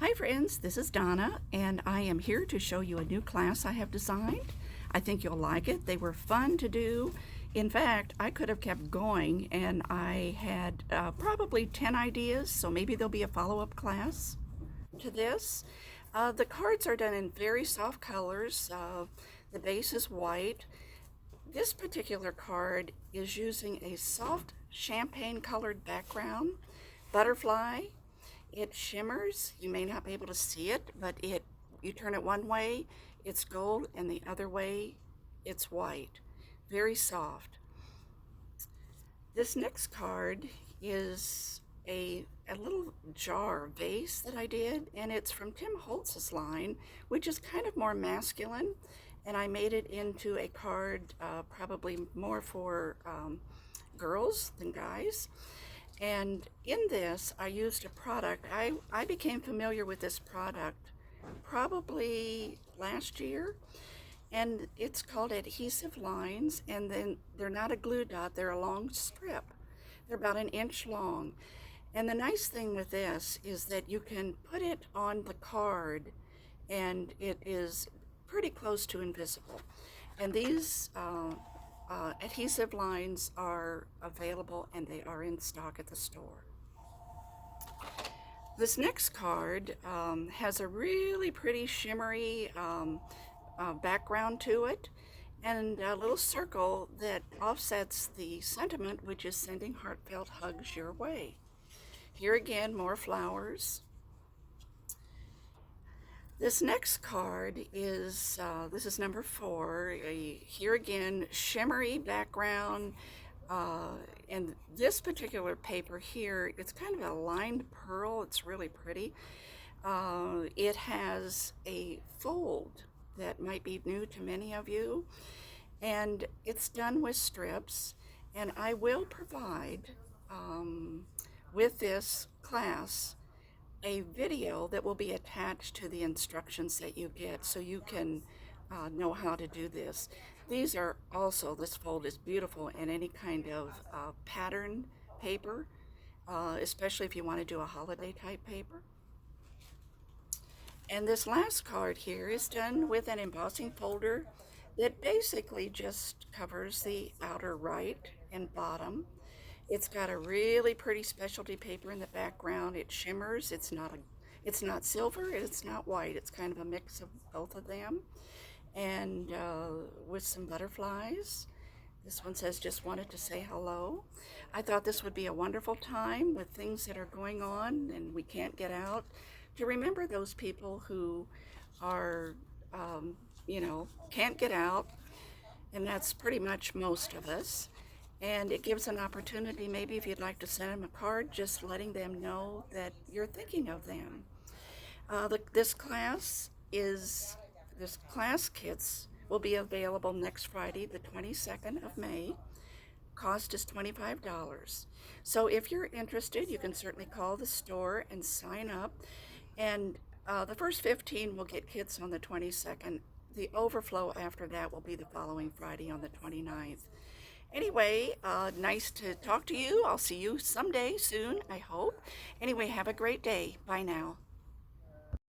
Hi friends, this is Donna and I am here to show you a new class I have designed. I think you'll like it. They were fun to do. In fact, I could have kept going and I had probably 10 ideas, so maybe there'll be a follow-up class to this. The cards are done in very soft colors. The base is white. This particular card is using a soft champagne colored background, butterfly. It shimmers. You may not be able to see it, but you turn it one way, it's gold, and the other way, it's white. Very soft. This next card is a little jar vase that I did, and it's from Tim Holtz's line, which is kind of more masculine, and I made it into a card probably more for girls than guys. And in this, I used a product. I became familiar with this product probably last year, and it's called Adhesive Lines, and then they're not a glue dot, they're a long strip. They're about an inch long. And the nice thing with this is that you can put it on the card, and it is pretty close to invisible. And these adhesive lines are available and they are in stock at the store. This next card has a really pretty shimmery background to it and a little circle that offsets the sentiment, which is sending heartfelt hugs your way. Here again, more flowers. This next card is, this is number 4, here again, shimmery background, and this particular paper here, it's kind of a lined pearl, it's really pretty. It has a fold that might be new to many of you, and it's done with strips, and I will provide, with this class, a video that will be attached to the instructions that you get so you can know how to do this. These are also, this fold is beautiful in any kind of pattern paper, especially if you want to do a holiday type paper. And this last card here is done with an embossing folder that basically just covers the outer right and bottom. It's got a really pretty specialty paper in the background. It shimmers. It's not silver. It's not white. It's kind of a mix of both of them. And with some butterflies. This one says, just wanted to say hello. I thought this would be a wonderful time with things that are going on and we can't get out, to remember those people who are, can't get out. And that's pretty much most of us. And it gives an opportunity, maybe if you'd like to send them a card, just letting them know that you're thinking of them. This class kits will be available next Friday, the 22nd of May. Cost is $25. So if you're interested, you can certainly call the store and sign up. And the first 15 will get kits on the 22nd. The overflow after that will be the following Friday on the 29th. Anyway, nice to talk to you. I'll see you someday soon, I hope. Anyway, have a great day. Bye now.